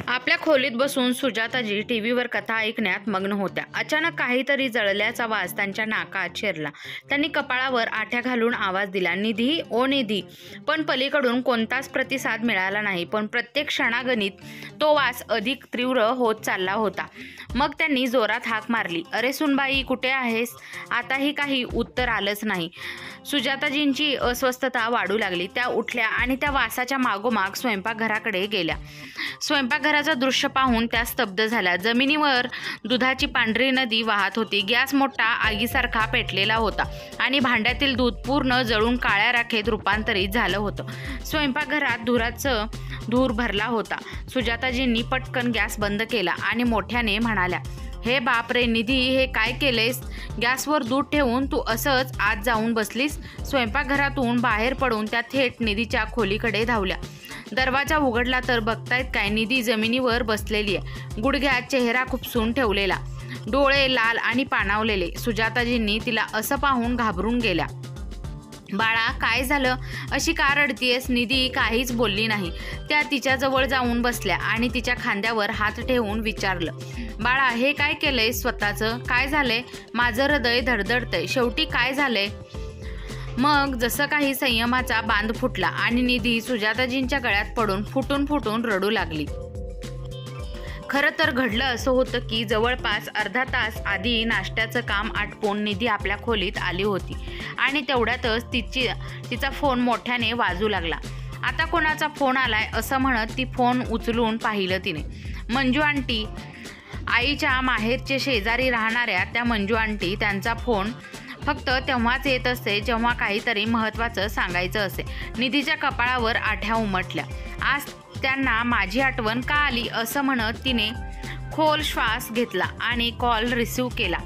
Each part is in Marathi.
आपल्या खोलीत बसून सुजाताजी टीव्हीवर कथा ऐकण्यात मग्न होत्या. अचानक काहीतरी जळल्याचा वास त्यांच्या नाकात शिरला. त्यांनी कपाळावर आठ्या घालून आवाज दिला, निधी, ओ निधी. पण पलीकडून कोणताच प्रतिसाद मिळाला नाही. पण प्रत्येक क्षणागणित तो वास अधिक तीव्र होत चालला होता. मग त्यांनी जोरात हाक मारली, अरे सुनबाई, कुठे आहेस? आताही काही उत्तर आलंच नाही. सुजाताजींची अस्वस्थता वाढू लागली. त्या उठल्या आणि त्या वासाच्या मागोमाग स्वयंपाकघराकडे गेल्या. स्वयंपाकघराचं दृश्य पाहून त्या स्तब्ध झाल्या. जमिनीवर दुधाची पांढरी नदी वाहत होती. गॅस मोठा आगीसारखा पेटलेला होता आणि भांड्यातील दूध पूर्ण जळून काळ्या राखेत रूपांतरित झालं होतं. स्वयंपाकघरात धुराचं धूर भरला होता. सुजाताजींनी पटकन गॅस बंद केला आणि मोठ्याने म्हणाल्या, हे बापरे निधी, हे काय केलेस? गॅसवर दूध ठेवून तू असंच आत जाऊन बसलीस? स्वयंपाकघरातून बाहेर पडून त्या थेट निधीच्या खोलीकडे धावल्या. दरवाजा उघडला तर बघतायत काय, निधी जमिनीवर बसलेली आहे. गुडघ्यात चेहरा खुपसून ठेवलेला, डोळे लाल आणि पाणावलेले. सुजाताजींनी तिला असं पाहून घाबरून गेल्या. बाळा, काय झालं? अशी का रडतीयस? निधी काहीच बोलली नाही. त्या तिच्याजवळ जाऊन बसल्या आणि तिच्या खांद्यावर हात ठेवून विचारलं, बाळा, हे काय केलंय स्वतःचं? काय झालंय? माझं हृदय धडधडतंय. शेवटी काय झालंय? मग जसं काही संयमाचा बांध फुटला आणि निधी सुजाताजींच्या गळ्यात पडून फुटून रडू लागली. खरं तर घडलं असं होतं की जवळपास अर्धा तास आधी नाश्त्याचं काम आटपून निधी आपल्या खोलीत आली होती आणि तेवढ्यातच तिचा फोन मोठ्याने वाजू लागला. आता कोणाचा फोन आलाय असं म्हणत ती फोन उचलून पाहिलं तिने. मंजू आंटी, आईच्या माहेरचे शेजारी राहणाऱ्या त्या मंजू आंटी. त्यांचा फोन फक्त तेव्हाच येत असे जेव्हा काहीतरी महत्त्वाचं सांगायचं असे. निधीच्या कपाळावर आठ्या उमटल्या. आज त्यांना माझी आठवण का आली असं म्हणत तिने खोल श्वास घेतला आणि कॉल रिसीव्ह केला.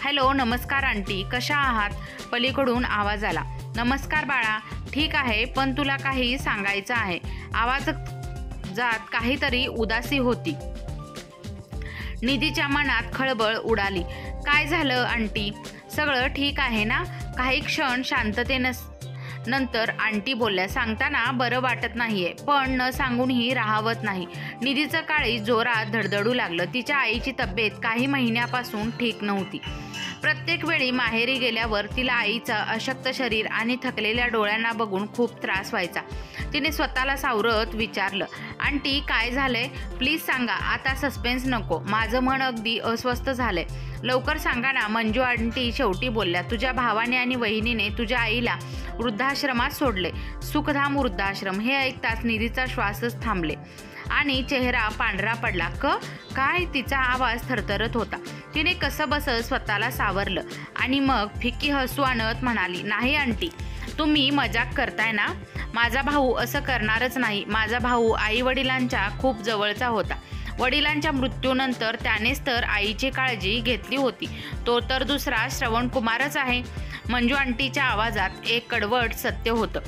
हॅलो, नमस्कार आंटी, कशा आहात? पलीकडून आवाज आला. नमस्कार बाळा, ठीक आहे, पण तुला काही सांगायचं आहे. आवाजात काहीतरी उदासी होती. निधीच्या मनात खळबळ उडाली. काय झालं आंटी? सगळं ठीक आहे ना? काही क्षण शांततेनंतर आंटी बोलल्या, सांगताना बरं वाटत नाहीये, पण न सांगूनही राहावत नाही. निधीचं काळीज जोरात धडधडू लागलं. तिच्या आईची तब्येत काही महिन्यापासून ठीक नव्हती. प्रत्येक वेळी माहेरी गेल्यावर तिला आईचं अशक्त शरीर आणि थकलेल्या डोळ्यांना बघून खूप त्रास व्हायचा. तिने स्वतःला सावरत विचारलं, आंटी काय झालंय? प्लीज सांगा, आता सस्पेन्स नको. माझं मन अगदी अस्वस्थ झालंय. लवकर सांगा ना. मंजू आंटी शेवटी बोलल्या, तुझ्या भावाने आणि वहिनीने तुझ्या आईला वृद्धाश्रमात सोडले. सुखधाम वृद्धाश्रम. हे ऐकताच निधीचा श्वासच थांबले आणि चेहरा पांढरा पडला. काय? तिचा आवाज थरथरत होता. तिने कसंबसं स्वतःला सावरलं आणि मग फिक्की हसू आणत म्हणाली, नाही आंटी, तुम्ही मजाक करताय ना? माझा भाऊ असं करणारच नाही. माझा भाऊ आई वडिलांच्या खूप जवळचा होता. वडिलांच्या मृत्यूनंतर त्यानेच तर आईची काळजी घेतली होती. तो तर दुसरा श्रवणकुमारच आहे. मंजू आंटीच्या आवाजात एक कडवट सत्य होतं.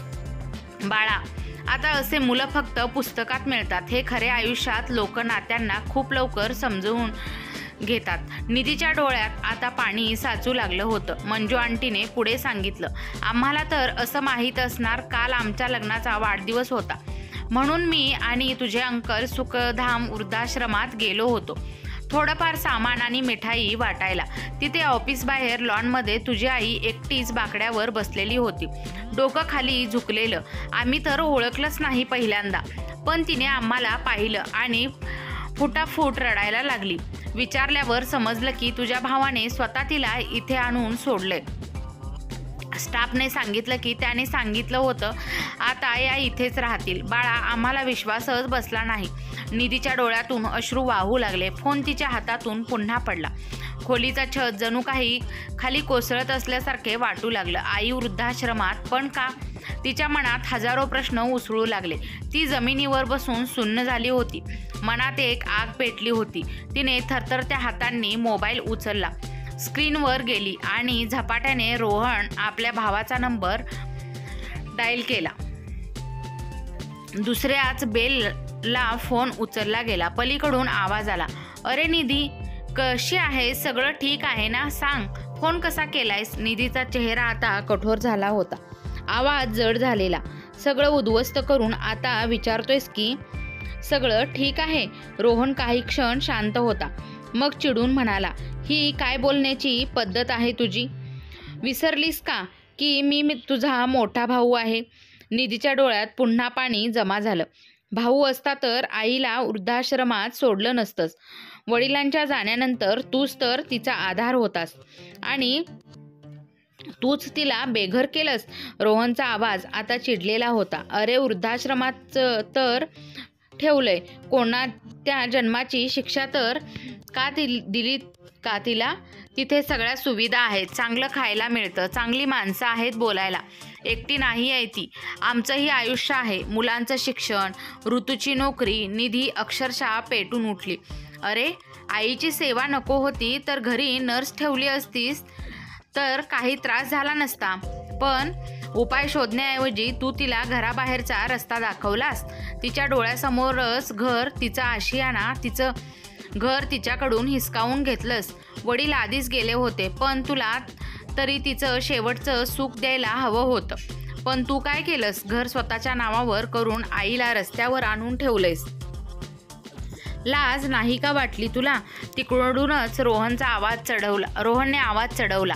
बाळा, आता असे मुलं फक्त पुस्तकात मिळतात. हे खरे आयुष्यात लोक नात्यांना खूप लवकर समजून घेतात. निधीच्या डोळ्यात आता पाणी साचू लागलं होतं. मंजू आंटीने पुढे सांगितलं, आम्हाला तर असं माहीत असणार, काल आमच्या लग्नाचा वाढदिवस होता म्हणून मी आणि तुझे अंकल सुखधाम वृद्धाश्रमात गेलो होतो. थोडंफार सामान आणि मिठाई वाटायला. तिथे ऑफिस बाहेर लॉनमध्ये तुझी आई एकटीच बाकड्यावर बसलेली होती, डोकं खाली झुकलेलं. आम्ही तर ओळखलंच नाही पहिल्यांदा, पण तिने आम्हाला पाहिलं आणि फुटाफूट रडायला लागली. विचारल्यावर समजलं की तुझ्या भावाने स्वतः तिला इथे आणून सोडले. स्टाफने सांगितलं की त्याने सांगितलं होतं आता या इथेच राहतील. बाळा, आम्हाला विश्वासच बसला नाही. निधीच्या डोळ्यातून अश्रू वाहू लागले. फोन तिच्या हातातून पुन्हा पडला. खोलीचा छत जणू काही खाली कोसळत असल्यासारखे वाटू लागलं. आई वृद्धाश्रमात, पण का? तिच्या मनात हजारो प्रश्न उसळू लागले. ती जमिनीवर बसून सुन्न झाली होती. मनात एक आग पेटली होती. तिने थरथरत्या हातांनी मोबाईल उचलला, स्क्रीनवर गेली आणि झपाट्याने रोहन आपल्या भावाचा नंबर डायल केला. दुसऱ्याच बेलला फोन उचलला गेला. पलीकडून आवाज आला, अरे निधी, कशी आहे? सगळं ठीक आहे ना? सांग, फोन कसा केलायस? निधीचा चेहरा आता कठोर झाला होता. आवाज जड झालेला. सगळं उद्ध्वस्त करून आता विचारतोयस की? सगळं ठीक आहे? रोहन काही क्षण शांत होता, मग चिडून म्हणाला, ही काय बोलण्याची पद्धत आहे तुझी? विसरलीस का की मी तुझा मोठा भाऊ आहे? निधीच्या डोळ्यात पुन्हा पाणी जमा झालं. भाऊ असता तर आईला वृद्धाश्रमात सोडलं नसतंस. वडिलांच्या जाण्यानंतर तूच तर तिचा आधार होतास आणि तूच तिला बेघर केलंस. रोहनचा आवाज आता चिडलेला होता. अरे, वृद्धाश्रमात तर ठेवलंय. कोणत्या जन्माची शिक्षा तर का दिली का तिला? तिथे सगळ्या सुविधा आहेत, चांगलं खायला मिळतं, चांगली माणसं आहेत बोलायला. एकटी नाही आहे ती. आमचंही आयुष्य आहे, मुलांचं शिक्षण, ऋतूची नोकरी. निधी अक्षरशः पेटून उठली. अरे, आईची सेवा नको होती तर घरी नर्स ठेवली असतीस तर काही त्रास झाला नसता. पण उपाय शोधण्याऐवजी तू तिला घराबाहेरचा रस्ता दाखवलास. तिच्या डोळ्यासमोरच घर, तिचा आशियाना, तिचं घर तिच्याकडून हिसकावून घेतलंस. वडील आधीच गेले होते, पण तुला तरी तिचं शेवटचं सुख द्यायला हवं होतं. पण तू काय केलंस? घर स्वतःच्या नावावर करून आईला रस्त्यावर आणून ठेवलंयस. लाज नाही का वाटली तुला? तिकडूनच रोहनने आवाज चढवला.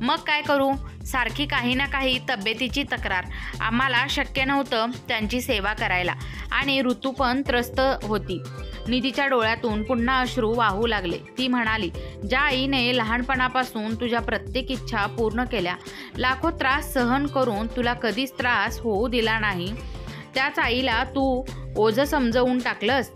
मग काय करू? सारखी काही ना काही तब्येतीची तक्रार. आम्हाला शक्य नव्हतं त्यांची सेवा करायला आणि ऋतू पण त्रस्त होती. निधीच्या डोळ्यातून पुन्हा अश्रू वाहू लागले. ती म्हणाली, ज्या आईने लहानपणापासून तुझ्या प्रत्येक इच्छा पूर्ण केल्या, लाखो त्रास सहन करून तुला कधीच त्रास होऊ दिला नाही, त्याच आईला तू ओझं समजवून टाकलंस.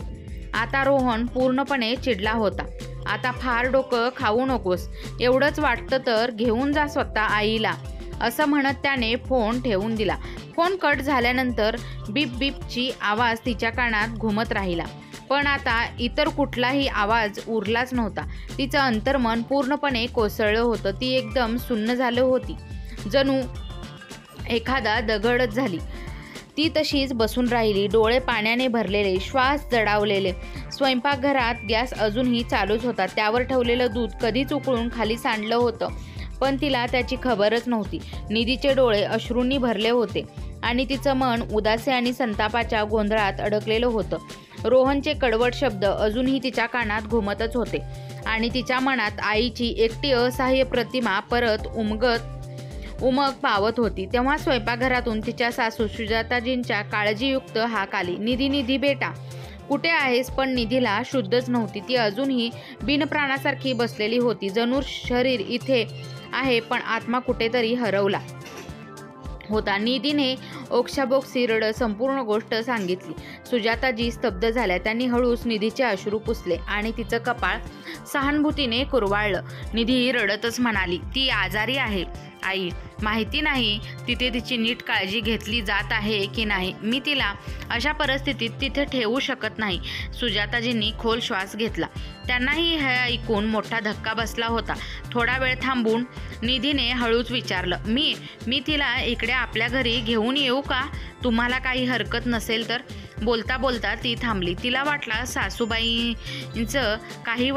आता रोहन पूर्णपणे चिडला होता. आता फार डोकं खाऊ नकोस. एवढंच वाटतं तर घेऊन जा स्वतः आईला, असं म्हणत त्याने फोन ठेवून दिला. फोन कट झाल्यानंतर बीप बीपची आवाज तिच्या कानात घुमत राहिला. पण आता इतर कुठलाही आवाज उरलाच नव्हता. तिचं अंतर्मन पूर्णपणे कोसळलं होतं. ती एकदम सुन्न झाली होती, जणू एखादा दगडच झाली. ती तशीच बसून राहिली, डोळे पाण्याने भरलेले, श्वास जडावलेले. स्वयंपाकघरात गॅस अजूनही चालूच होता. त्यावर ठेवलेलं दूध कधीच उकळून खाली सांडलं होतं, पण तिला त्याची खबरच नव्हती. निधीचे डोळे अश्रूंनी भरले होते आणि तिचं मन उदासी आणि संतापाच्या गोंधळात अडकलेलं होतं. रोहनचे कडवट शब्द अजूनही तिच्या कानात घुमतच होते आणि तिच्या मनात आईची एकटी असहाय्य प्रतिमा परत उमग पावत होती. तेव्हा स्वयंपाकघरातून तिच्या सासू सुजाताजींच्या काळजीयुक्त हाक आली, निधी, निधी बेटा, कुठे आहेस? पण निधीला शुद्धच नव्हती. ती अजूनही बिनप्राणासारखी बसलेली होती, जणू शरीर इथे आहे पण आत्मा कुठेतरी हरवला होता. निधीने ओक्साबोक्शी रडत संपूर्ण गोष्ट सांगितली. सुजाताजी स्तब्ध झाल्या. त्यांनी हळूच निधीचे अश्रू पुसले आणि तिचं कपाळ सहानुभूतीने कुरवाळलं. निधी रडतच म्हणाली, ती आजारी आहे आई. माहिती नाही तिथे तिची नीट काळजी घेतली जात आहे की नाही. मी तिला अशा परिस्थितीत तिथे ठेवू शकत नाही. सुजाताजींनी खोल श्वास घेतला. त्यांनाही हे ऐकून मोठा धक्का बसला होता. थोडा वेळ थांबून निधीने हळूच विचारलं, मी तिला इकडे आपल्या घरी घेऊन येऊ का? तुम्हाला काही हरकत नसेल तर. बोलता बोलता ती थांबली. तिला वाटलं सासूबाईंचं काही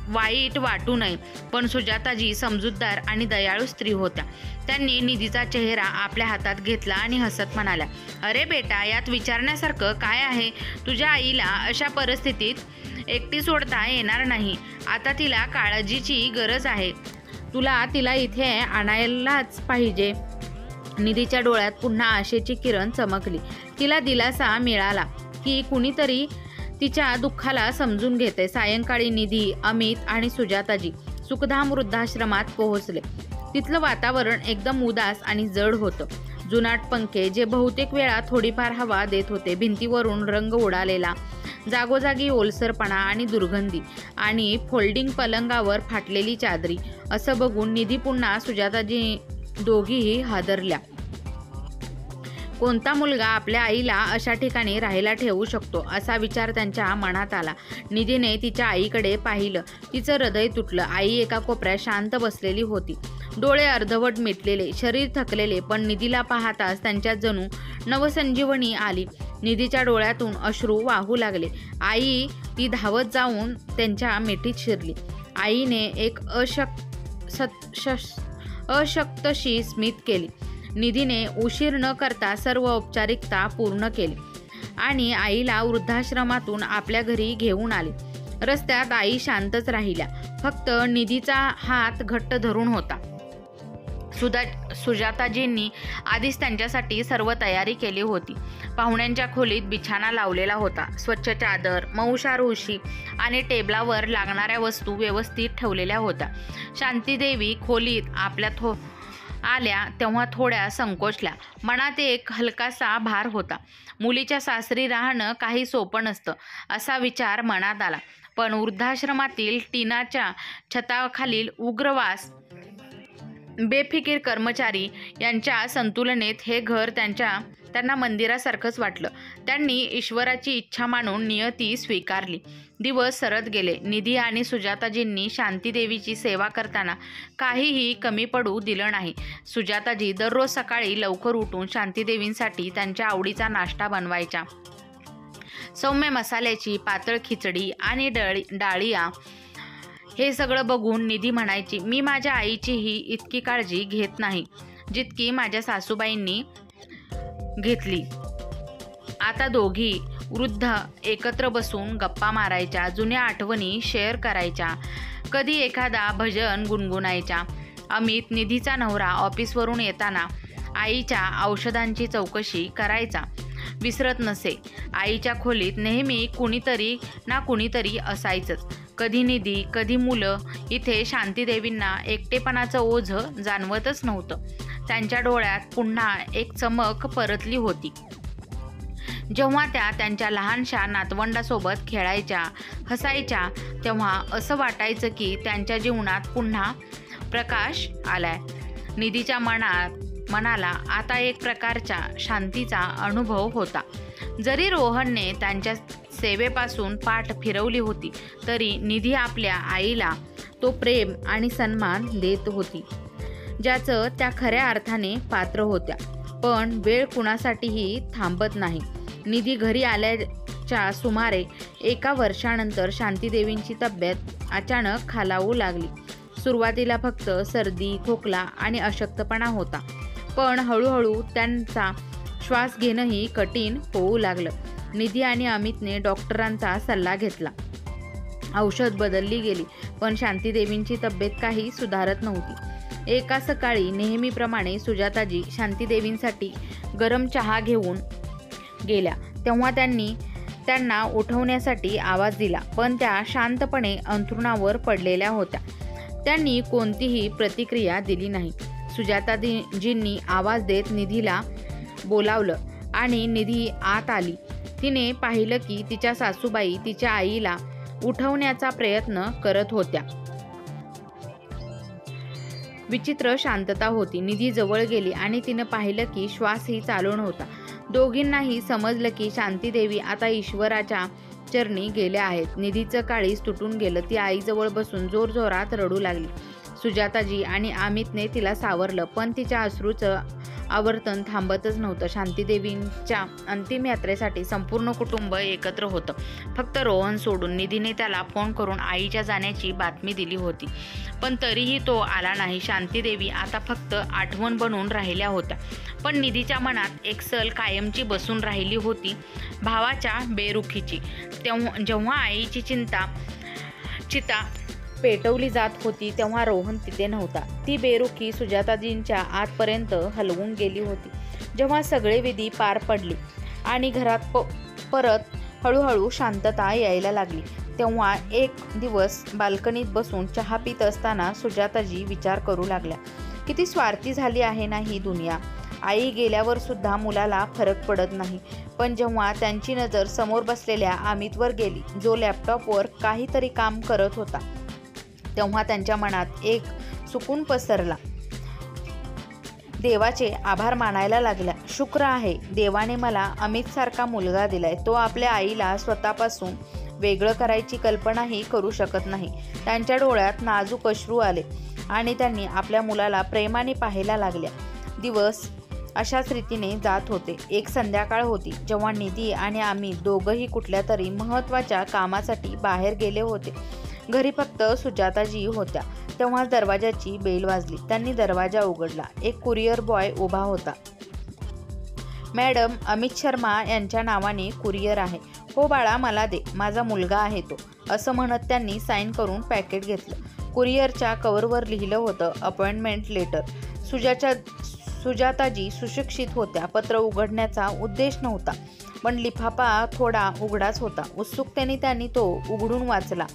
वाईट वाटू नये, पण सुजाताजी समजूतदार आणि दयाळू स्त्री होत्या. त्यांनी निधीचा चेहरा आपल्या हातात घेतला आणि हसत म्हणाल्या, अरे बेटा, यात विचारण्यासारखं काय आहे? तुझ्या आईला अशा परिस्थितीत एकटी सोडता येणार नाही. आता तिला काळजीची गरज आहे. तिला इथे आणायलाच पाहिजे. निधीच्या डोळ्यात पुन्हा आशेची किरण चमकली. तिला दिलासा मिळाला की कुणीतरी तिच्या दुःखाला समजून घेते. सायंकाळी निधी, अमित आणि सुजाताजी सुखधाम वृद्धाश्रमात पोहोचले. तिथलं वातावरण एकदम उदास आणि जड होतं. जुनाट पंखे जे बहुतेक वेळा थोडीफार हवा देत होते, भिंतीवरून रंग उडालेला, जागोजागी ओलसरपणा आणि दुर्गंधी, आणि फोल्डिंग पलंगावर फाटलेली चादरी. असं बघून निधी पुन्हा सुजाताजी दोघीही हादरल्या. कोणता मुलगा आपल्या आईला अशा ठिकाणी राहायला ठेवू शकतो, असा विचार त्यांच्या मनात आला. निधीने तिच्या आईकडे पाहिलं. तिचं हृदय तुटलं. आई एका कोपऱ्यात शांत बसलेली होती, डोळे अर्धवट मिटलेले, शरीर थकलेले. पण निधीला पाहताच त्यांच्यात जणू नवसंजीवनी आली. निधीच्या डोळ्यातून अश्रू वाहू लागले. आई! ती धावत जाऊन त्यांच्या मिठीत शिरली. आईने एक अशक्तशी स्मित केली. निधीने उशीर न करता सर्व औपचारिकता पूर्ण केली आणि आईला वृद्धाश्रमातून आपल्या घरी घेऊन आले. रस्त्यात आई शांतच राहिल्या, फक्त निधीचा हात घट्ट धरून होता. सुजाताजींनी आधीच त्यांच्यासाठी सर्व तयारी केली होती. पाहुण्यांच्या खोलीत बिछाना लावलेला होता. स्वच्छ चादर, मऊशार उशी आणि टेबलावर लागणाऱ्या वस्तू व्यवस्थित ठेवलेल्या होत्या. शांतीदेवी खोलीत आल्या तेव्हा थोड्या संकोचल्या. मनात एक हलकासा भार होता. मुलीच्या सासरी राहणं काही सोपं नसतं असा विचार मनात आला. पण वृद्धाश्रमातील टिनाच्या छताखालील उग्रवास, बेफिकीर कर्मचारी यांच्या संतुलनेत हे घर त्यांना मंदिरासारखंच वाटलं. त्यांनी ईश्वराची इच्छा मानून नियती स्वीकारली. दिवस सरत गेले. निधी आणि सुजाताजींनी शांतीदेवीची सेवा करताना काहीही कमी पडू दिलं नाही. सुजाताजी दररोज सकाळी लवकर उठून शांतीदेवींसाठी त्यांच्या आवडीचा नाश्ता बनवायच्या. सौम्य मसाल्याची पातळ खिचडी आणि डाळिया. हे सगळं बघून निधी म्हणायची, मी माझ्या आईचीही इतकी काळजी घेत नाही जितकी माझ्या सासूबाईंनी घेतली. आता दोघी वृद्ध एकत्र बसून गप्पा मारायच्या, जुन्या आठवणी शेअर करायच्या, कधी एखादा भजन गुणगुणायच्या. अमित, निधीचा नवरा, ऑफिसवरून येताना आईच्या औषधांची चौकशी करायचा विसरत नसे. आईच्या खोलीत नेहमी कुणीतरी असायचंच. कधी निधी, कधी मुलं. इथे शांतीदेवींना एकटेपणाचं ओझं जाणवतच नव्हतं. त्यांच्या डोळ्यात पुन्हा एक चमक परतली होती. जेव्हा त्या त्यांच्या लहानशा नातवंडासोबत खेळायच्या, हसायच्या, तेव्हा असं वाटायचं की त्यांच्या जीवनात पुन्हा प्रकाश आलाय. निधीच्या मनाला आता एक प्रकारच्या शांतीचा अनुभव होता. जरी रोहनने त्यांच्या सेवेपासून पाठ फिरवली होती तरी निधी आपल्या आईला तो प्रेम आणि सन्मान देत होती ज्याचं त्या खऱ्या अर्थाने पात्र होत्या. पण वेळ कुणासाठीही थांबत नाही. निधी घरी आल्याच्या सुमारे 1 वर्षानंतर शांतीदेवींची तब्येत अचानक खालावू लागली. सुरुवातीला फक्त सर्दी, खोकला आणि अशक्तपणा होता. पण हळूहळू त्यांचा श्वास घेणंही कठीण होऊ लागलं. निधी आणि अमितने डॉक्टरांचा सल्ला घेतला. औषध बदलली गेली, पण शांतीदेवींची तब्येत काही सुधारत नव्हती. एका सकाळी नेहमीप्रमाणे सुजाताजी शांतीदेवींसाठी गरम चहा घेऊन गेल्या. तेव्हा त्यांना उठवण्यासाठी आवाज दिला, पण त्या शांतपणे अंथरुणावर पडलेल्या होत्या. त्यांनी कोणतीही प्रतिक्रिया दिली नाही. सुजाताजींनी आवाज देत निधीला बोलावलं आणि निधी आत आली. तिने पाहिलं की तिच्या सासूबाई तिच्या आईला उठवण्याचा प्रयत्न करत होत्या. विचित्र शांतता होती. निधी जवळ गेली आणि तिनं पाहिलं की श्वासही चालू नव्हता. दोघींनाही समजलं की शांतीदेवी आता ईश्वराच्या चरणी गेल्या आहेत. निधीचं काळीज तुटून गेलं. ती आईजवळ बसून जोरजोरात रडू लागली. सुजाताजी आणि अमितने तिला सावरलं, पण तिच्या अश्रूचं आवर्तन थांबतच नव्हतं. शांतीदेवींच्या अंतिम यात्रेसाठी संपूर्ण कुटुंब एकत्र होतं. फक्त रोहन सोडून. निधीने त्याला फोन करून आईच्या जाण्याची बातमी दिली होती, पण तरीही तो आला नाही. शांतीदेवी आता फक्त आठवण बनून राहिल्या होत्या. पण निधीच्या मनात एक सल कायमची बसून राहिली होती, भावाच्या बेरुखीची. जेव्हा आईची चिता पेटवली जात होती तेव्हा रोहन तिथे नव्हता. ती बेरुखी सुजाताजींच्या आतपर्यंत हलवून गेली होती. जेव्हा सगळे विधी पार पडली आणि घरात परत हळूहळू शांतता यायला लागली तेव्हा एक दिवस बाल्कनीत बसून चहा पित असताना सुजाताजी विचार करू लागल्या, किती स्वार्थी झाली आहे ना ही दुनिया. आई गेल्यावर सुद्धा मुलाला फरक पडत नाही. पण जेव्हा त्यांची नजर समोर बसलेल्या अमितवर गेली, जो लॅपटॉपवर काहीतरी काम करत होता, तेव्हा त्यांच्या मनात एक सुकून पसरला. देवाचे आभार मानायला लागल्या. शुक्र आहे, देवाने मला अमितसारखा मुलगा दिलाय. तो आपल्या आईला स्वतःपासून वेगळं करायची कल्पनाही करू शकत नाही. त्यांच्या डोळ्यात नाजूक अश्रू आले आणि त्यांनी आपल्या मुलाला प्रेमाने पाहायला लागल्या. दिवस अशाच रीतीने जात होते. एक संध्याकाळ होती जेव्हा निधी आणि अमित दोघंही कुठल्या तरी महत्त्वाच्या कामासाठी बाहेर गेले होते. घरी फक्त सुजाताजी होत्या. तेव्हा दरवाजाची बेल वाजली. त्यांनी दरवाजा उघडला. एक कुरिअर बॉय उभा होता. मॅडम, अमित शर्मा यांच्या नावाने कुरिअर आहे. हो बाळा, मला दे, माझा मुलगा आहे तो, असं म्हणत त्यांनी साईन करून पॅकेट घेतलं. कुरिअरच्या कव्हरवर लिहिलं होतं अपॉइंटमेंट लेटर. सुजाताजी सुशिक्षित होत्या. पत्र उघडण्याचा उद्देश नव्हता, पण लिफाफा थोडा उघडाच होता. उत्सुकतेने त्यांनी तो उघडून वाचला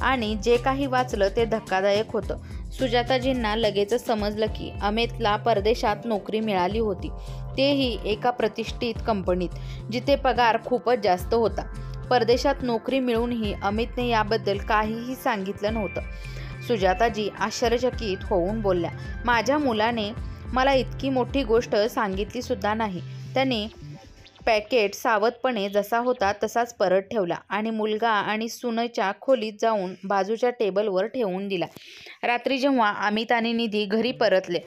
आणि जे काही वाचलं ते धक्कादायक होतं. सुजाताजींना लगेचच समजलं की अमितला परदेशात नोकरी मिळाली होती, तेही एका प्रतिष्ठित कंपनीत, जिथे पगार खूपच जास्त होता. परदेशात नोकरी मिळूनही अमितने याबद्दल काहीही सांगितलं नव्हतं. सुजाताजी आश्चर्यचकित होऊन बोलल्या, माझ्या मुलाने मला इतकी मोठी गोष्ट सांगितली सुद्धा नाही. त्याने पॅकेट सावधपणे जसा होता तसाच परत ठेवला आणि मुलगा आणि सुनेच्या खोलीत जाऊन बाजूच्या टेबलवर ठेवून दिला. रात्री जेव्हा अमित आणि निधी घरी परतले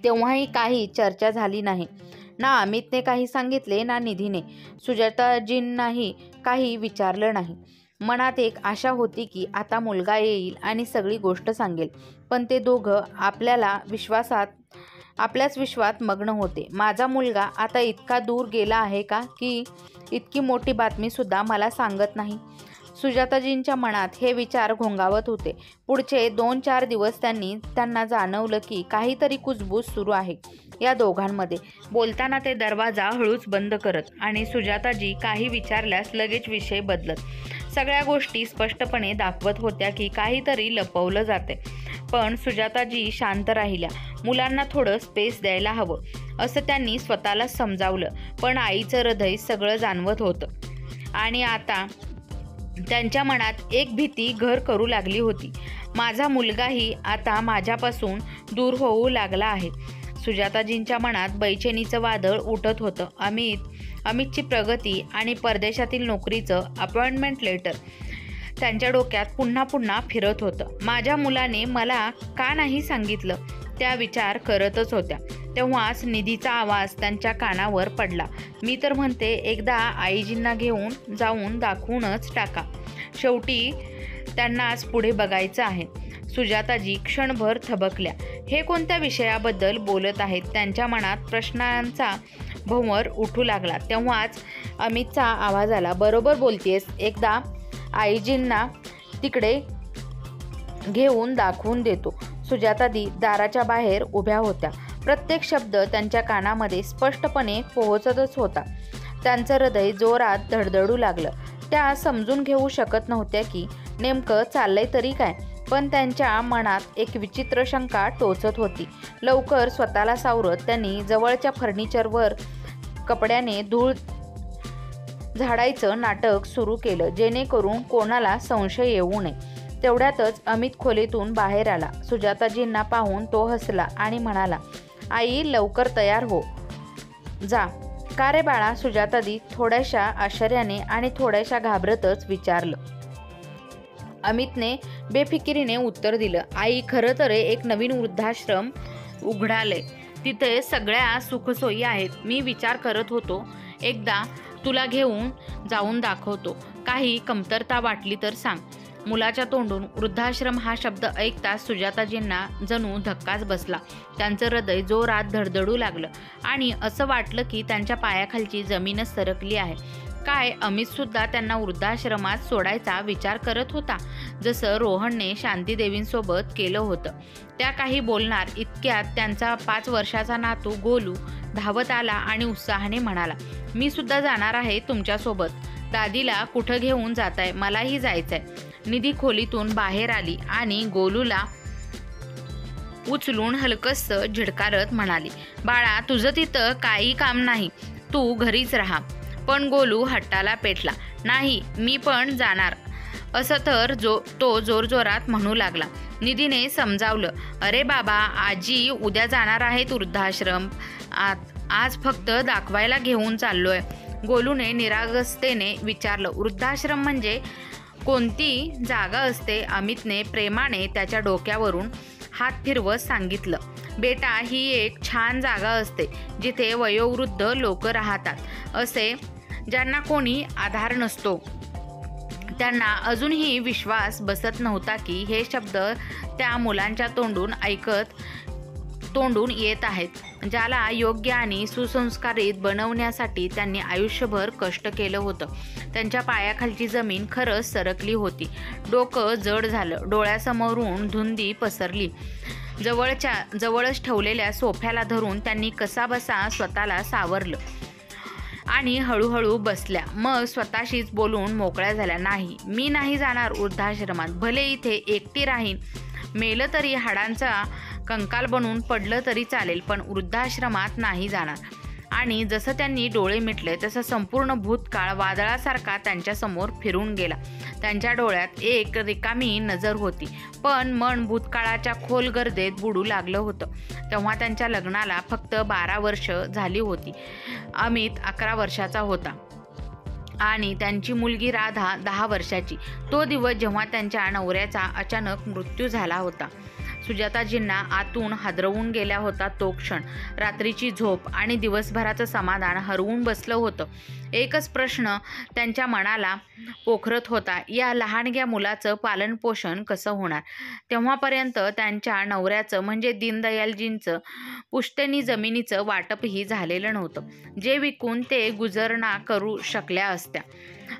तेव्हाही काही चर्चा झाली नाही. ना अमितने काही सांगितले ना निधीने. सुजाताजींनाही काही विचारलं नाही. मनात एक आशा होती की आता मुलगा येईल आणि सगळी गोष्ट सांगेल, पण ते दोघं आपल्याच विश्वात मग्न होते. माझा मुलगा आता इतका दूर गेला आहे का की इतकी मोठी बातमीसुद्धा मला सांगत नाही. सुजाताजींच्या मनात हे विचार घोंगावत होते. पुढचे 2-4 दिवस त्यांना जाणवलं की काहीतरी कुजबूज सुरू आहे या दोघांमध्ये. बोलताना ते दरवाजा हळूच बंद करत आणि सुजाताजी काही विचारल्यास लगेच विषय बदलत. सगळ्या गोष्टी स्पष्टपणे दाखवत होत्या की काहीतरी लपवलं जाते. पण सुजाताजी शांत राहिल्या. मुलांना थोडं स्पेस द्यायला हवं असं त्यांनी स्वतःला समजावलं. पण आईचं हृदय सगळं जाणवत होतं आणि आता त्यांच्या मनात एक भीती घर करू लागली होती. माझा मुलगाही आता माझ्यापासून दूर होऊ लागला आहे. सुजाताजींच्या मनात बेचैनीचं वादळ उठत होतं. अमितची प्रगती आणि परदेशातील नोकरीचं अपॉइंटमेंट लेटर त्यांच्या डोक्यात पुन्हा पुन्हा फिरत होतं. माझ्या मुलाने मला का नाही सांगितलं, त्या विचार करतच होत्या. तेव्हाच निधीचा आवाज त्यांच्या कानावर पडला. मी तर म्हणते एकदा आईजींना घेऊन जाऊन दाखवूनच टाका. शेवटी त्यांनाच पुढे बघायचं आहे. सुजाताजी क्षणभर थबकल्या. हे कोणत्या विषयाबद्दल बोलत आहेत? त्यांच्या मनात प्रश्नांचा भंवर उठू लागला. तेव्हाच अमितचा आवाज आला, बरोबर बोलतेस, एकदा आईजींना तिकडे घेऊन दाखवून देतो. सुजाताजी दाराच्या बाहेर उभ्या होत्या. प्रत्येक शब्द त्यांच्या कानामध्ये स्पष्टपणे पोहोचतच होता. त्यांचं हृदय जोरात धडधडू लागलं. त्या समजून घेऊ शकत नव्हत्या की नेमकं चाललंय तरी काय, पण त्यांच्या मनात एक विचित्र शंका टोचत होती. लवकर स्वतःला सावरत त्यांनी जवळच्या फर्निचरवर कपड्याने धूळ झाडायचं नाटक सुरू केलं, जेणेकरून कोणाला संशय येऊ नये. तेवढ्यातच अमित खोलीतून बाहेर आला. सुजाताजींना पाहून तो हसला आणि म्हणाला, आई लवकर तयार हो, जा. का रे बाळा? सुजाताजी थोड्याशा आश्चर्याने आणि थोड्याशा घाबरतच विचारलं. अमितने बेफिकिरीने उत्तर दिलं, आई खरं तर एक नवीन वृद्धाश्रम उघडालय, तिथे सगळ्या सुखसोयी आहेत. मी विचार करत होतो एकदा तुला घेऊन जाऊन दाखवतो. काही कमतरता वाटली तर सांग. मुलाच्या तोंडून वृद्धाश्रम हा शब्द ऐकताच सुजाताजींना जणू धक्काच बसला. त्यांचं हृदय जोरात धडधडू लागलं आणि असं वाटलं की त्यांच्या पायाखालची जमीनच सरकली आहे. काय अमितसुद्धा त्यांना वृद्धाश्रमात सोडायचा विचार करत होता, जसं रोहनने शांतीदेवींसोबत केलं होतं? त्या काही बोलणार इतक्यात त्यांचा 5 वर्षाचा नातू गोलू धावत आला आणि उत्साहाने म्हणाला, मी सुद्धा जाणार आहे तुमच्यासोबत. दादीला कुठं घेऊन जाताय? मलाही जायचंय. निधी खोलीतून बाहेर आली आणि गोलूला उचलून हलकसं झिडकारत म्हणाली, बाळा तुझं तिथं काही काम नाही, तू घरीच राहा. पण गोलू हट्टाला पेटला, नाही मी पण जाणार, असं तर तो जोरजोरात म्हणू लागला. निधीने समजावलं, अरे बाबा आजी उद्या जाणार आहेत वृद्धाश्रम, आज फक्त दाखवायला घेऊन चाललोय. गोलूने निरागसतेने विचारलं, वृद्धाश्रम म्हणजे कोणती जागा असते? अमितने प्रेमाने त्याच्या डोक्यावरून हात फिरवत सांगितलं, बेटा ही एक छान जागा असते जिथे वयोवृद्ध लोक राहतात, असे ज्यांना कोणी आधार नसतो. त्यांना अजूनही विश्वास बसत नव्हता की हे शब्द त्या मुलांच्या तोंडून ऐकत तोंडून येत आहेत, ज्याला योग्य आणि सुसंस्कारित बनवण्यासाठी त्यांनी आयुष्यभर कष्ट केलं होतं. त्यांच्या पायाखालची जमीन खरंच सरकली होती. डोकं जड झालं, डोळ्यासमोरून धुंदी पसरली. जवळच ठेवलेल्या सोफ्याला धरून त्यांनी कसाबसा स्वतःला सावरलं आणि हळूहळू बसल्या. मग स्वतःशीच बोलून मोकळ्या झाल्या. नाही, मी नाही जाणार वृद्धाश्रमात. भले इथे एकटी राहीन, मेलं तरी हाडांचा कंकाल बनून पडलं तरी चालेल, पण वृद्धाश्रमात नाही जाणार. आणि जसं त्यांनी डोळे मिटले तसं संपूर्ण भूतकाळ वादळासारखा त्यांच्यासमोर फिरून गेला. त्यांच्या डोळ्यात एक रिकामी नजर होती, पण मन भूतकाळाच्या खोल गर्देत बुडू लागलं होतं. तेव्हा त्यांच्या लग्नाला फक्त 12 वर्ष झाली होती. अमित 11 वर्षाचा होता आणि त्यांची मुलगी राधा 10 वर्षाची. तो दिवस जेव्हा त्यांच्या नवऱ्याचा अचानक मृत्यू झाला होता, सुजाताजींना आतून हादरवून गेला होता. तो क्षण रात्रीची झोप आणि दिवसभराचं समाधान हरवून बसलं होतं. एकच प्रश्न त्यांच्या मनाला पोखरत होता, या लहानग्या मुलाचं पालनपोषण कसं होणार? तेव्हापर्यंत त्यांच्या नवऱ्याचं म्हणजे दीनदयालजींचं पुश्तैनी जमिनीचं वाटपही झालेलं नव्हतं, जे विकून ते गुजरणा करू शकल्या असत्या.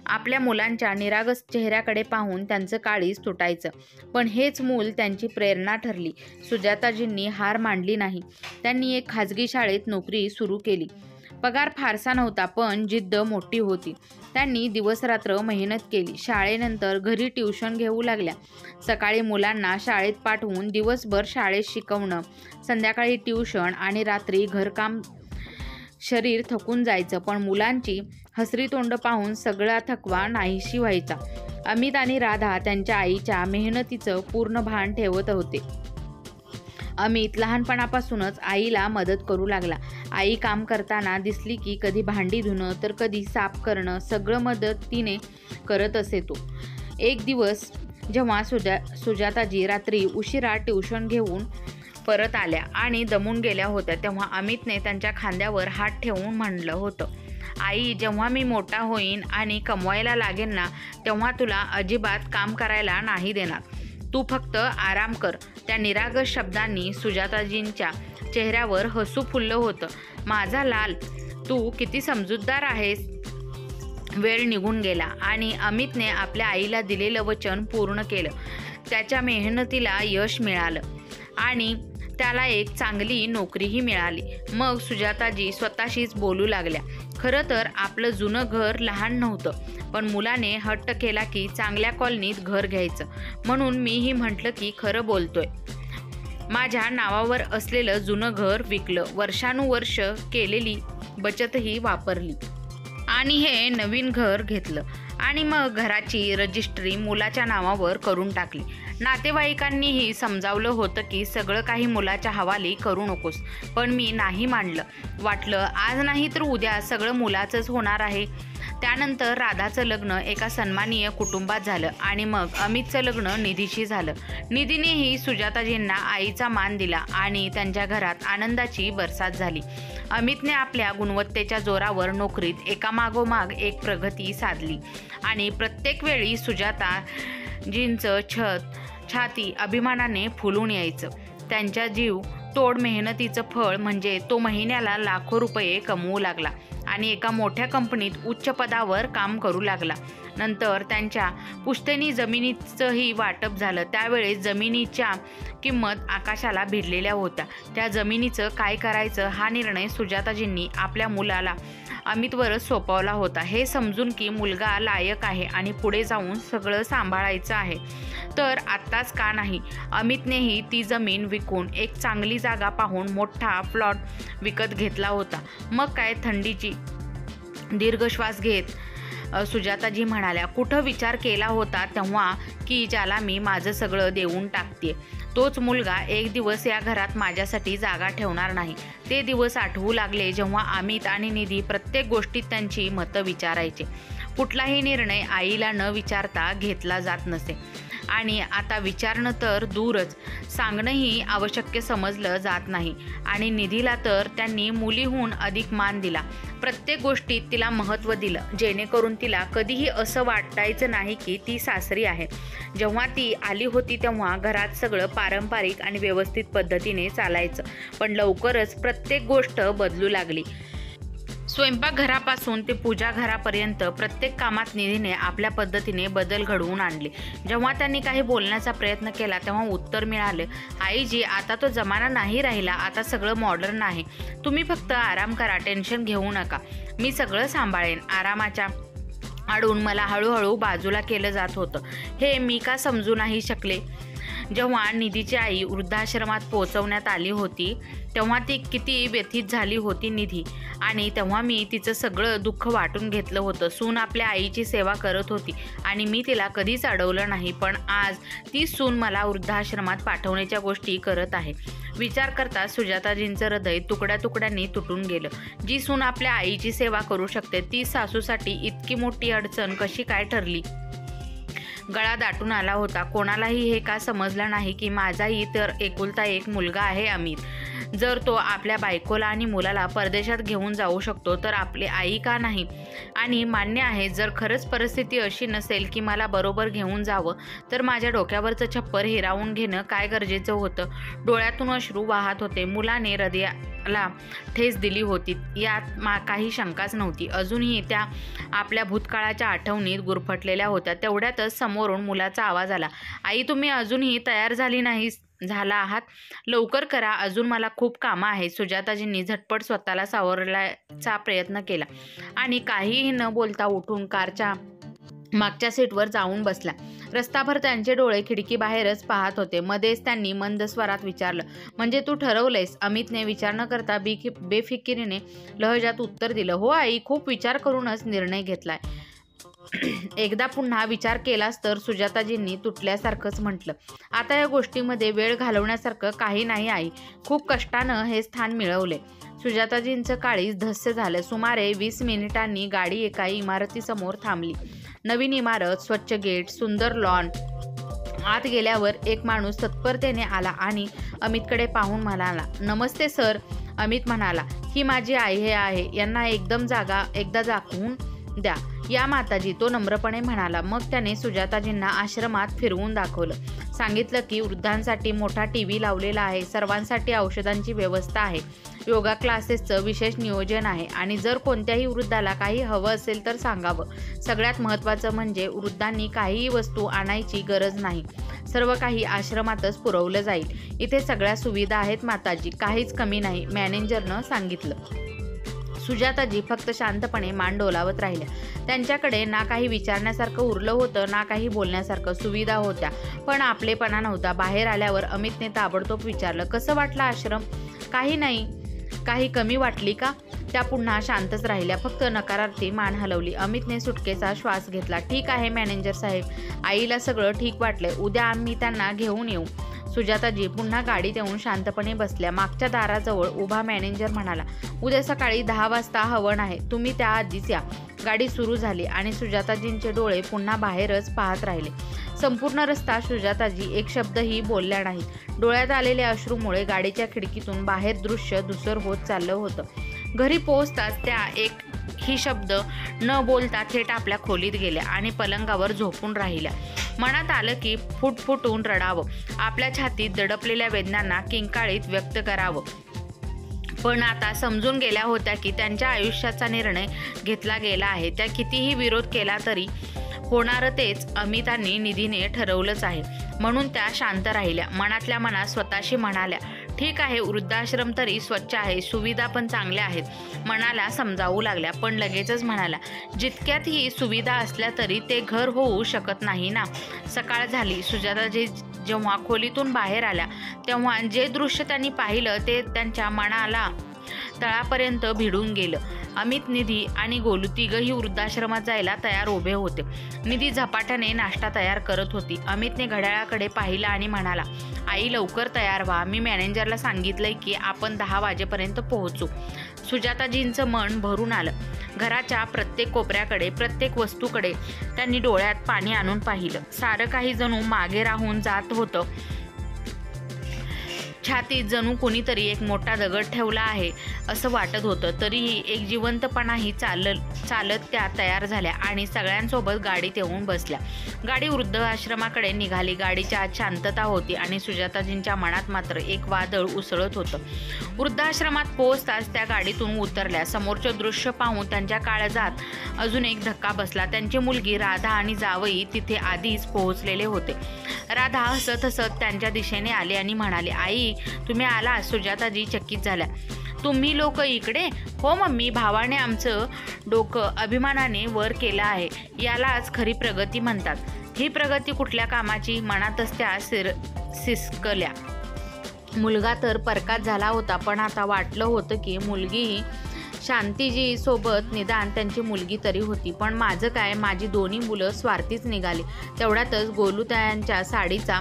आपल्या मुलांच्या निरागस चेहऱ्याकडे पाहून त्यांचं काळीज तुटायचं. पण हेच मूल त्यांची प्रेरणा ठरली. सुजाताजींनी हार मानली नाही. त्यांनी एक खाजगी शाळेत नोकरी सुरू केली. पगार फारसा नव्हता, पण जिद्द मोठी होती. त्यांनी दिवसरात्र मेहनत केली. शाळेनंतर घरी ट्युशन घेऊ लागल्या. सकाळी मुलांना शाळेत पाठवून दिवसभर शाळेत शिकवणं, संध्याकाळी ट्युशन आणि रात्री घरकाम. शरीर थकून जायचं, पण मुलांची हसरी तोंड पाहून सगळा थकवा नाहीशी व्हायचा. अमित आणि राधा त्यांच्या आईच्या मेहनतीचं पूर्ण भान ठेवत होते. अमित लहानपणापासूनच आईला मदत करू लागला. आई काम करताना दिसली की कधी भांडी धुणं तर कधी साफ करणं, सगळं मदतीने करत असे तो. एक दिवस जेव्हा सुजाताजी रात्री उशिरा ट्युशन घेऊन परत आल्या आणि दमून गेल्या होत्या, तेव्हा अमितने त्यांच्या खांद्यावर हात ठेवून म्हणलं होतं, आई, जेव्हा मी मोठा होईन आणि कमवायला लागेन ना, तेव्हा तुला अजिबात काम करायला नाही देणार. तू फक्त आराम कर. त्या निरागस शब्दांनी सुजाताजींच्या चेहऱ्यावर हसू फुललं होतं. माझा लाल, तू किती समजूतदार आहेस. वेळ निघून गेला आणि अमितने आपल्या आईला दिलेलं वचन पूर्ण केलं. त्याच्या मेहनतीला यश मिळालं आणि त्याला एक चांगली नोकरीही मिळाली. मग सुजाताजी स्वतःशीच बोलू लागल्या, खरं तर आपलं जुनं घर लहान नव्हतं, पण मुलाने हट्ट केला की चांगल्या कॉलनीत घर घ्यायचं, म्हणून मीही म्हटलं की खरं बोलतोय. माझ्या नावावर असलेलं जुनं घर विकलं, वर्षानुवर्ष केलेली बचतही वापरली आणि हे नवीन घर घेतलं आणि मग घराची रजिस्ट्री मुलाच्या नावावर करून टाकली. नातेवाईकांनीही समजावलं होतं की सगळं काही मुलाच्या हवाली करू नकोस, पण मी नाही मानलं. वाटलं आज नाही तर उद्या सगळं मुलाचंच होणार आहे. त्यानंतर राधाचं लग्न एका सन्मानीय कुटुंबात झालं आणि मग अमितचं लग्न निधीशी झालं. निधीनेही सुजाताजींना आईचा मान दिला आणि त्यांच्या घरात आनंदाची बरसात झाली. अमितने आपल्या गुणवत्तेच्या जोरावर नोकरीत एकामागोमाग एक प्रगती साधली आणि प्रत्येक वेळी सुजाताजींचं छाती अभिमानाने फुलून यायचं. त्यांच्या जीव तोड मेहनतीचं फळ म्हणजे तो महिन्याला लाखो रुपये कमवू लागला आणि एका मोठ्या कंपनीत उच्च पदावर काम करू लागला. नंतर त्यांच्या पुश्तैनी जमिनीचंही वाटप झालं. त्यावेळेस जमिनीच्या किंमत आकाशाला भिडलेल्या होत्या. त्या जमिनीचं काय करायचं हा निर्णय सुजाताजींनी आपल्या मुलाला अमितवरच सोपवला होता. हे समजून की मुलगा लायक आहे आणि पुढे जाऊन सगळं सांभाळायचं आहे, तर आत्ताच का नाही. अमितनेही ती जमीन विकून एक चांगली जागा पाहून मोठा प्लॉट विकत घेतला होता. मग काय, थंडीची दीर्घ श्वास घेत सुजाताजी म्हणाल्या, कुठं विचार केला होता तेव्हा की ज्याला मी माझं सगळं देऊन टाकते, तोच मुलगा एक दिवस या घरात माझ्यासाठी जागा ठेवणार नाही. ते दिवस आठवू लागले जेव्हा अमित आणि निधी प्रत्येक गोष्टीत त्यांची मतं विचारायचे. कुठलाही निर्णय आईला न विचारता घेतला जात नसे. आणि आता विचारणं तर दूरच, सांगणंही आवश्यक समजलं जात नाही. आणि निधीला तर त्यांनी मुलीहून अधिक मान दिला. प्रत्येक गोष्टीत तिला महत्त्व दिलं, जेणेकरून तिला कधीही असं वाटायचं नाही की ती सासरी आहे. जेव्हा ती आली होती तेव्हा घरात सगळं पारंपरिक आणि व्यवस्थित पद्धतीने चालायचं, पण लवकरच प्रत्येक गोष्ट बदलू लागली. स्वयंपाकघरापासून ते पूजाघरापर्यंत प्रत्येक कामात निधीने आपल्या पद्धतीने बदल घडवून आणले. जेव्हा त्यांनी काही बोलण्याचा प्रयत्न केला तेव्हा उत्तर मिळालं, आईजी, आता तो जमाना नाही राहिला, आता सगळं मॉडर्न आहे. तुम्ही फक्त आराम करा, टेन्शन घेऊ नका, मी सगळं सांभाळेन. आरामाच्या आडून मला हळूहळू बाजूला केलं जात होतं, हे मी का समजू नाही शकले. जेव्हा निधीची आई वृद्धाश्रमात पोहोचवण्यात आली होती तेव्हा ती किती व्यथित झाली होती निधी, आणि तेव्हा मी तिचं सगळं दुःख वाटून घेतलं होतं. सून आपल्या आईची सेवा करत होती आणि मी तिला कधीच अडवलं नाही, पण आज ती सून मला वृद्धाश्रमात पाठवण्याच्या गोष्टी करत आहे. विचार करता सुजाताजींचं हृदय तुकड्या तुकड्यांनी तुटून गेलं. जी सून आपल्या आईची सेवा करू शकते ती सासूसाठी इतकी मोठी अडचण कशी काय ठरली. गळा दाटून आला होता. कोणालाही हे का समजलं नाही की माझाही तर एकुलता एक मुलगा आहे अमित. जर तो आपल्या बायकोला आणि मुलाला परदेशात घेऊन जाऊ शकतो तर आपली आई का नाही. आणि मान्य आहे, जर खरंच परिस्थिती अशी नसेल की मला बरोबर घेऊन जावं तर माझ्या डोक्यावरचं छप्पर हिरावून घेणं काय गरजेचं होतं. डोळ्यातून अश्रू वाहत होते. मुलाने हृदयाला ठेस दिली होती यात काही शंकाच नव्हती. अजूनही त्या आपल्या भूतकाळाच्या आठवणीत गुरफटलेल्या होत्या. तेवढ्यातच समोरून मुलाचा आवाज आला, आई, तुम्ही अजूनही तयार झाला आहात, लवकर करा, अजून मला खूप कामं आहेत. सुजाताजींनी झटपट स्वतःला सावरण्याचा प्रयत्न केला आणि काहीही न बोलता उठून कारच्या मागच्या सीटवर जाऊन बसला. रस्ताभर त्यांचे डोळे खिडकीबाहेरच पाहत होते. मध्येच त्यांनी मंद स्वरात विचारलं, म्हणजे तू ठरवलंयस. अमितने विचार न करता बेफिकिरीने लहजात उत्तर दिलं, हो आई, खूप विचार करूनच निर्णय घेतलाय. एकदा पुन्हा विचार केलास तर, सुजाताजींनी तुटल्यासारखंच म्हटलं. आता या गोष्टीमध्ये वेळ घालवण्यासारखं काही नाही आई, खूप कष्टानं हे स्थान मिळवले. सुजाताजींचं काळीज धस्य झालं. सुमारे 20 मिनिटांनी गाडी एका इमारतीसमोर थांबली. नवीन इमारत, स्वच्छ गेट, सुंदर लॉन. आत गेल्यावर एक माणूस तत्परतेने आला आणि अमितकडे पाहून म्हणाला, नमस्ते सर. अमित म्हणाला, ही माझी आई हे आहे, यांना एकदा दाखवून द्या. या माताजी, तो नम्रपणे म्हणाला. मग त्याने सुजाताजींना आश्रमात फिरवून दाखवलं. सांगितलं की वृद्धांसाठी मोठा टीव्ही लावलेला आहे, सर्वांसाठी औषधांची व्यवस्था आहे, योगा क्लासेसचं विशेष नियोजन आहे आणि जर कोणत्याही वृद्धाला काही हवं असेल तर सांगावं. सगळ्यात महत्त्वाचं म्हणजे वृद्धांनी काहीही वस्तू आणायची गरज नाही, सर्व काही आश्रमातच पुरवलं जाईल. इथे सगळ्या सुविधा आहेत माताजी, काहीच कमी नाही, मॅनेजरनं सांगितलं. सुजाताजी फक्त शांतपणे मान डोलावत राहिल्या. त्यांच्याकडे ना काही विचारण्यासारखं उरलं होतं ना काही बोलण्यासारखं. सुविधा होत्या पण आपलेपणा नव्हता. बाहेर आल्यावर अमितने ताबडतोब विचारलं, कसं वाटलं आश्रम. काही नाही. काही कमी वाटली का. त्या पुन्हा शांतच राहिल्या, फक्त नकारार्थी मान हलवली. अमितने सुटकेचा श्वास घेतला. ठीक आहे मॅनेजर साहेब, आईला सगळं ठीक वाटलंय, उद्या आम्ही त्यांना घेऊन येऊ. सुजाताजी पुन्हा गाडीत येऊन शांतपणे बसल्या. मागच्या दाराजवळ उभा मॅनेजर म्हणाला, उद्या सकाळी 10 वाजता हवन आहे, तुम्ही त्याआधीच या. गाडी सुरू झाली आणि सुजाताजींचे डोळे पुन्हा बाहेरच पाहत राहिले. संपूर्ण रस्ता सुजाताजी एक शब्दही बोलल्या नाहीत. डोळ्यात आलेल्या अश्रूमुळे गाडीच्या खिडकीतून बाहेर दृश्य धुसर होत चाललं होतं. घरी पोहोचताच त्या एकही शब्द न बोलता थेट आपल्या खोलीत गेल्या आणि पलंगावर झोपून राहिल्या. मनात आलं की फुटफुटून रडावं, आपल्या छातीत दडपलेल्या वेदनांना किंकाळीत व्यक्त करावं. पण आता समजून गेल्या होत्या की त्यांच्या आयुष्याचा निर्णय घेतला गेला आहे. त्या कितीही विरोध केला तरी होणारं तेच अमित आणि निधीने ठरवलंच आहे. म्हणून त्या शांत राहिल्या. मनातल्या मनात स्वतःशी म्हणाल्या, ठीक आहे, वृद्धाश्रम तरी स्वच्छ आहे, सुविधा पण चांगल्या आहेत. मनाला समजावू लागल्या, पण लगेचच म्हणाल्या, जितक्यातही सुविधा असल्या तरी ते घर होऊ शकत नाही ना. सकाळ झाली. सुजाताजी जेव्हा खोलीतून बाहेर आल्या तेव्हा जे दृश्य त्यांनी पाहिलं ते त्यांच्या मनाला तळापर्यंत भिडून गेलं. अमित, निधी आणि गोलू तिघही वृद्धाश्रमात जायला तयार उभे होते. निधी झपाट्याने नाश्ता तयार करत होती. अमितने घड्याळाकडे पाहिलं आणि म्हणाला, आई लवकर तयार व्हा, मी मॅनेजरला सांगितलंय की आपण 10 वाजेपर्यंत पोहोचू. सुजाताजींचं मन भरून आलं. घराच्या प्रत्येक कोपऱ्याकडे, प्रत्येक वस्तूकडे त्यांनी डोळ्यात पाणी आणून पाहिलं. सारं काही जणू मागे राहून जात होतं. छातीत जणू कोणीतरी एक मोठा दगड ठेवला आहे असं वाटत होतं. तरीही एक जिवंतपणाही चालत त्या तयार झाल्या आणि सगळ्यांसोबत गाडीत येऊन बसल्या. गाडी वृद्धाश्रमाकडे निघाली. काडीच्या आत शांतता होती आणि सुजाताजींच्या मनात मात्र एक वादळ उसळत होतं. वृद्धाश्रमात पोहोचताच त्या गाडीतून उतरल्या. समोरचं दृश्य पाहून त्यांच्या काळजात अजून एक धक्का बसला. त्यांची मुलगी राधा आणि जावई तिथे आधीच पोहोचलेले होते. राधा हसत हसत त्यांच्या दिशेने आली आणि म्हणाली, आई तुम्ही आला. सुजाताजी चकित झाल्या. तुम्ही लोक इकडे? हो मम्मी, भावाने आमचं डोकं अभिमानाने वर केलं आहे. यालाच खरी प्रगती म्हणतात. ही प्रगती कुठल्या कामाची? मनातच त्या सिसकल्या. मुलगा तर परकात झाला होता, पण आता वाटलं होतं की मुलगी शांतीजी सोबत निदान त्यांची मुलगी तरी होती. पण माझं काय, माझी दोन्ही मुलं स्वार्थीच निघाली. तेवढ्यातच गोलू त्यांच्या साडीचा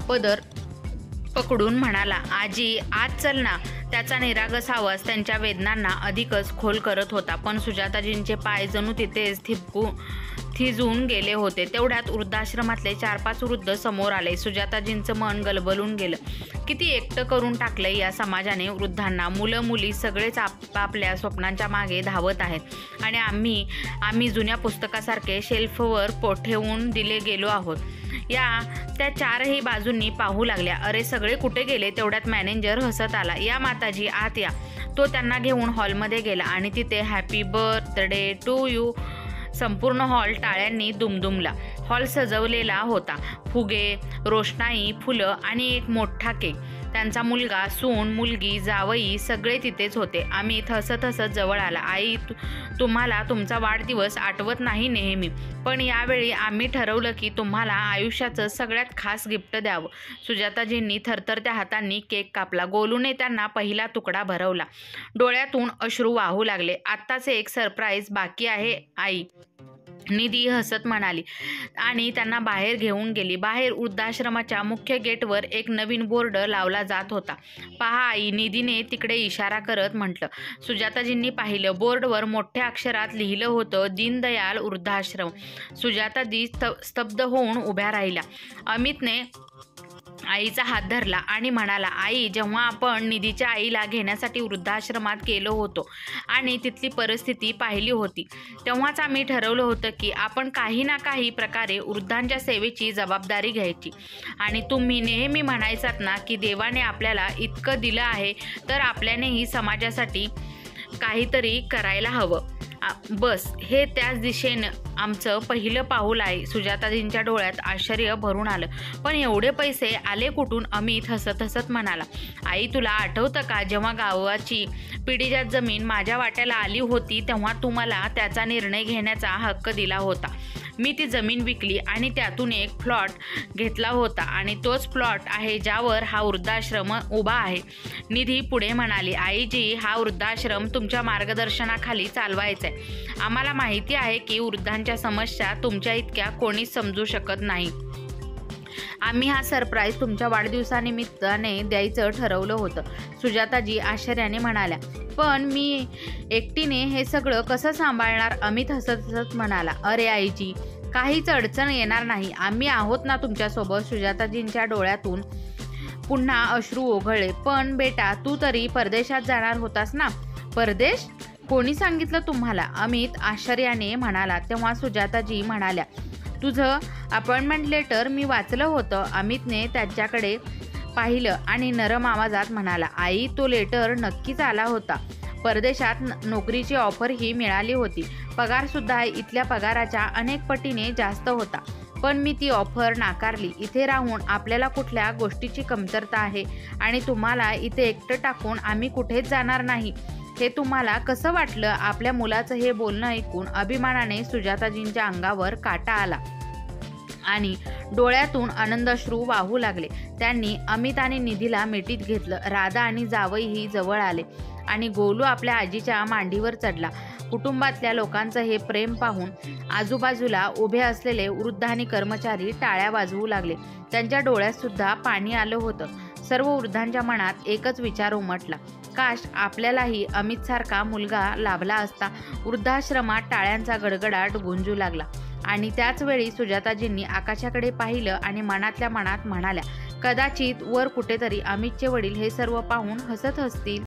पदर पकडून म्हणाला, आजी आज चल ना. त्याचा निरागस आवाज त्यांच्या वेदनांना अधिकच खोल करत होता. पण सुजाताजींचे पाय जणू तिथेच थिजून गेले होते. तेवढ्यात वृद्धाश्रमातले 4-5 वृद्ध समोर आले. सुजाताजींचं मन गलबलून गेलं. किती एकटं करून टाकलंय या समाजाने वृद्धांना. मुलं मुली सगळेच आपापल्या स्वप्नांच्या मागे धावत आहेत आणि आम्ही जुन्या पुस्तकासारखे शेल्फवर ठेवून दिले गेलो आहोत. त्या 4ही बाजूंनी पाहू लागल्या. अरे सगळे कुठे गेले? तेवढ्यात मॅनेजर हसत आला. या माताजी आत या. तो त्यांना घेऊन हॉलमध्ये गेला आणि तिथे हॅपी बर्थडे टू यू. संपूर्ण हॉल टाळ्यांनी दुमदुमला. हॉल सजवलेला होता. फुगे, रोषणाई, फुलं आणि एक मोठा केक. त्यांचा मुलगा, सून, मुलगी, जावई सगळे तिथेच होते. अमित हसत हसत जवळ आला. आई तुम्हाला तुमचा वाढदिवस आठवत नाही नेहमी, पण यावेळी आम्ही ठरवलं की तुम्हाला आयुष्याचं सगळ्यात खास गिफ्ट द्यावं. सुजाताजींनी थरथरत्या हातांनी केक कापला. गोलूने त्यांना पहिला तुकडा भरवला. डोळ्यातून अश्रू वाहू लागले. आत्ताच एक सरप्राईज बाकी आहे आई, निधी हसत म्हणाली आणि त्यांना बाहेर घेऊन गेली. बाहेर वृद्धाश्रमाच्या मुख्य गेटवर एक नवीन बोर्ड लावला जात होता. पहा आई, निधीने तिकडे इशारा करत म्हटलं. सुजाताजींनी पाहिलं. बोर्डवर मोठ्या अक्षरात लिहिलं होतं, दीनदयाल वृद्धाश्रम. सुजाताजी स्तब्ध होऊन उभ्या राहिल्या. अमितने आईचा हात धरला आणि म्हणाला, आई जेव्हा आपण निधीच्या आईला घेण्यासाठी वृद्धाश्रमात गेलो होतो आणि तिथली परिस्थिती पाहिली होती, तेव्हाच आम्ही ठरवलं होतं की आपण काही ना काही प्रकारे वृद्धांच्या सेवेची जबाबदारी घ्यायची. आणि तुम्ही नेहमी म्हणायचात ना की देवाने आपल्याला इतकं दिलं आहे तर आपल्यानेही समाजासाठी काहीतरी करायला हवं. बस हे त्याच दिशेनं आमचं पहिलं पाऊल आहे. सुजाताजींच्या डोळ्यात आश्चर्य भरून आलं. पण एवढे पैसे आले कुठून? अमित हसत हसत म्हणाला, आई तुला आठवतं का, जेव्हा गावाची पिढीजात जमीन माझ्या वाट्याला आली होती तेव्हा तू मला त्याचा निर्णय घेण्याचा हक्क दिला होता. मी ती जमीन विकली आणि त्यातून एक प्लॉट घेतला होता आणि तोच प्लॉट आहे ज्यावर हा वृद्धाश्रम उभा आहे. निधी पुढे म्हणाली, आईजी हा वृद्धाश्रम तुमच्या मार्गदर्शनाखाली चालवायचा आहे. आम्हाला माहिती आहे की वृद्धांच्या समस्या तुमच्या इतक्या कोणीच समजू शकत नाही. आम्ही हा सरप्राईज तुमच्या वाढदिवसानिमित्ताने द्यायचं ठरवलं होतं. सुजाताजी आश्चर्याने म्हणाल्या, पण मी एकटीने हे सगळं कसं सांभाळणार? अमित हसत हसत म्हणाला, अरे आईजी काहीच अडचण येणार नाही, आम्ही आहोत ना तुमच्यासोबत. सुजाताजींच्या डोळ्यातून पुन्हा अश्रू ओघळले. पण बेटा तू तरी परदेशात जाणार होतास ना? परदेश? कोणी सांगितलं तुम्हाला? अमित आश्चर्याने म्हणाला. तेव्हा सुजाताजी म्हणाल्या, तुझं अपॉइंटमेंट लेटर मी वाचलं होतं. अमितने त्याच्याकडे पाहिलं आणि नरम आवाजात म्हणाला, आई तो लेटर नक्कीच आला होता. परदेशात नोकरीची ऑफरही मिळाली होती. पगारसुद्धा इथल्या पगाराच्या अनेक पटीने जास्त होता. पण मी ती ऑफर नाकारली. इथे राहून आपल्याला कुठल्या गोष्टीची कमतरता आहे आणि तुम्हाला इथे एकटं टाकून आम्ही कुठेच जाणार नाही. हे तुम्हाला कसं वाटलं? आपल्या मुलाचं हे बोलणं ऐकून अभिमानाने सुजाताजींच्या अंगावर काटा आला. आणि डोळ्यातून आनंदाश्रू वाहू लागले. त्यांनी अमित आणि निधीला मिठीत घेतलं. राधा आणि जावईही जवळ आले आणि गोलू आपल्या आजीच्या मांडीवर चढला. कुटुंबातल्या लोकांचं हे प्रेम पाहून आजूबाजूला उभे असलेले वृद्ध आणि कर्मचारी टाळ्या वाजवू लागले. त्यांच्या डोळ्यात सुद्धा पाणी आलं होतं. सर्व वृद्धांच्या मनात एकच विचार उमटला, काश आपल्यालाही अमितसारखा मुलगा लाभला असता. वृद्धाश्रमात टाळ्यांचा गडगडाट गुंजू लागला आणि त्याच वेळी सुजाताजींनी आकाशाकडे पाहिलं आणि मनातल्या मनात म्हणाल्या, कदाचित वर कुठेतरी अमितचे वडील हे सर्व पाहून हसत असतील.